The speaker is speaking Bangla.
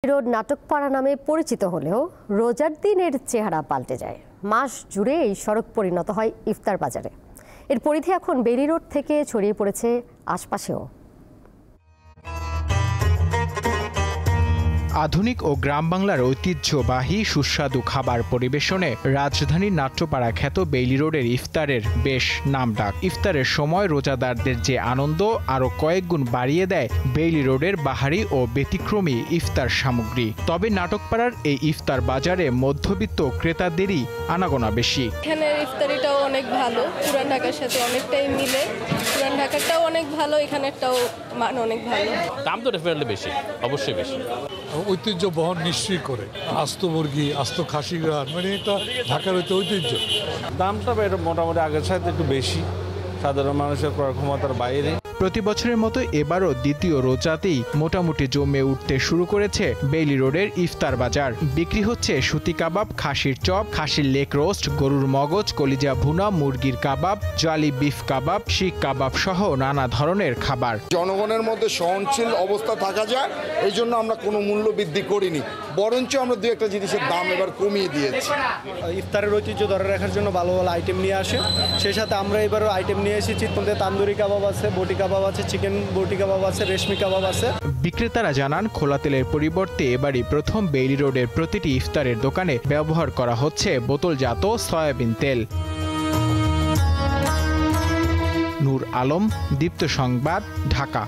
রোড নাটকপাড়া নামে পরিচিত হলেও রোজার দিনের চেহারা পাল্টে যায়। মাস জুড়ে এই সড়ক পরিণত হয় ইফতার বাজারে। এর পরিধি এখন বেলি রোড থেকে ছড়িয়ে পড়েছে আশপাশেও। আধুনিক ও গ্রাম বাংলার ঐতিহ্যবাহী সুস্বাদু খাবার পরিবেশনে রাজধানীর নাট্যপাড়া খ্যাত বেইলি রোডের ইফতারের বেশ নামডাক। ইফতারের সময় রোজাদারদের যে আনন্দ আরও কয়েক গুণ বাড়িয়ে দেয় বেইলি রোডের বাহারি ও ব্যতিক্রমী ইফতার সামগ্রী। তবে নাটকপাড়ার এই ইফতার বাজারে মধ্যবিত্ত ক্রেতাদেরই আনাগোনা বেশি। এখানের ইফতারিটাও অনেক ভালো, পুরান ঢাকার সাথে অনেকটাই মিলে। পুরান ঢাকারটাও অনেক ভালো, এখানেরটাও মান অনেক ভালো। দাম তো ডেফিনেটলি বেশি, অবশ্যই বেশি। ঐতিহ্য বহন নিশ্চয়ই করে, আস্ত মুরগি, আস্ত খাসি গান, মানে এটা ঢাকার ঐতিহ্য। দামটা মোটামুটি আগের সাথে একটু বেশি, সাধারণ মানুষের ক্রয় ক্ষমতার বাইরে। প্রতি বছরের মতো এবারও দ্বিতীয় রোজাতেই মোটামুটি জমে উঠতে শুরু করেছে বেইলি রোডের ইফতার বাজার। বিক্রি হচ্ছে সুতি কাবাব, খাসির চপ, খাসির লেগ রোস্ট, গরুর মগজ, কলিজা ভুনা, মুরগির কাবাব, জালি বিফ কাবাব, শিক কাবাব সহ নানা ধরনের খাবার। জনগণের মধ্যে সহনশীল অবস্থা থাকা যায়, এই জন্য আমরা কোনো মূল্য বৃদ্ধি করিনি, বরঞ্চ আমরা দু একটা জিনিসের দাম এবার কমিয়ে দিয়েছি। ইফতারের ঐতিহ্য ধরে রাখার জন্য ভালো ভালো আইটেম নিয়ে আসে। সেই সাথে আমরা এবারও আইটেম নিয়ে এসেছি, তান্দুরি কাবাব আছে, বটি কাবাব আছে, চিকেন বটি কাবাব আছে, রেশমি কাবাব আছে। বিক্রেতারা জানান খোলা তেলের পরিবর্তে এবারই প্রথম বেইলি রোডের প্রতিটি ইফতারের দোকানে ব্যবহার করা হচ্ছে বোতলজাত সয়াবিন তেল। নূর আলম, দীপ্ত সংবাদ, ঢাকা।